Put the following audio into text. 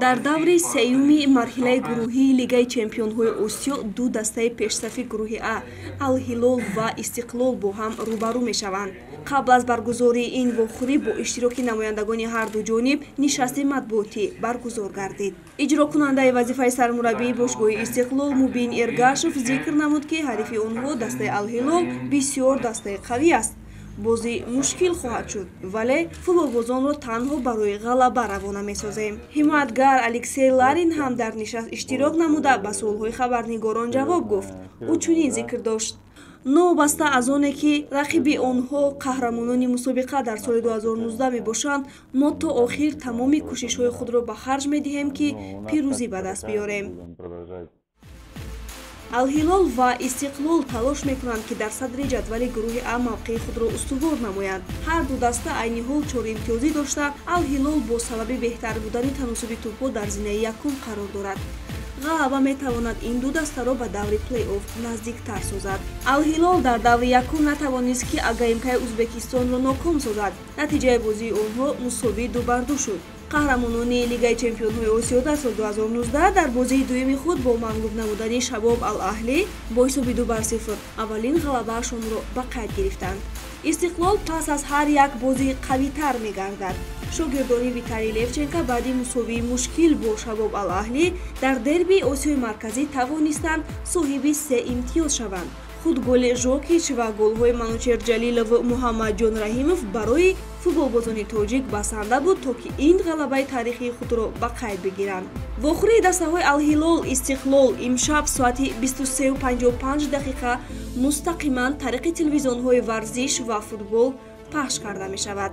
дар даври сеюми марҳилаи гурӯҳии Лигаи Чемпионҳои Осиё ду дастаи пешсафи гурӯҳи А Ал-Ҳилол ва Истиқлол бо ҳам рӯбарӯ мешаванд. Қабл аз баргузории ин вохӯрӣ бо иштироки намояндагони ҳарду ҷониб нишасти матбуотӣ баргузор гардид. Иҷрокунандаи вазифаи сармураббии бошгоҳи Истиқлол Мубин Эргашев зикр намуд, ки ҳарифи онҳо дастаи Ал-Ҳилол бисёр дастаи қавӣ аст. Бозӣ мушкил хоҳад шуд, вале футболбозонро танҳо барои ғалаба равона месозем. Ҳимоятгар Алексей Ларин ҳам дар нишаст иштирок намуда ба суолҳои хабарнигорон ҷавоб гуфт. Ӯ чунин зикр дошт: новобаста аз оне ки рақиби онҳо қаҳрамонони мусобиқа дар соли 2019 мебошанд, мо то охир тамоми кӯшишҳои худро ба харҷ медиҳем, ки пирӯзӣ ба даст биёрем. Ал-Ҳилол ва Истиқлол талош мекунанд, ки дар садри ҷадвали гурӯҳи А мавқеи худро устувор намоянд. Ҳар ду даста айни ҳол 4 имтиёзӣ дошта, Ал-Ҳилол бо сабаби беҳтар будани таносуби тӯбҳо дар зинаи якум қарор дорад. ғалаба метавонад ин ду дастаро ба даври плей-офф наздиктар созад. Ал-Ҳилол дар даври якум натавонист, ки АГМК Узбекистонро ноком созад. Натиҷаи бозии онҳо мусови 2-2 шуд. Қаҳрамонони Лигаи Чемпионҳои Осиё дар соли 2019 дар бозии дуюми худ бо мағлуб намудани Шабоб Ал-Аҳлӣ бо ҳисоби 2-0 аввалин ғалабаашонро ба қайд гирифтанд. Истиқлол пас аз ҳар як бозӣ қавитар мегардад. Шогирдони Виталий Левченко баъди мусовии мушкил бо Шабоб Ал-Аҳлӣ дар дербии Осиёи Марказӣ тавонистанд соҳиби 3 имтиёз шаванд. Худ голи Жокич ва голҳои Манучер Ҷалилову Муҳаммадҷон Раҳимов барои футболбозони тоҷик басанда буд, то ки ин ғалабаи тарихии худро ба қайд бигиранд. Вохӯрии дастаҳои Ал-Ҳилол Истиқлол имшаб соати 23:55 мустақиман тариқи телевизионҳои варзиш ва футбол пахш карда мешавад.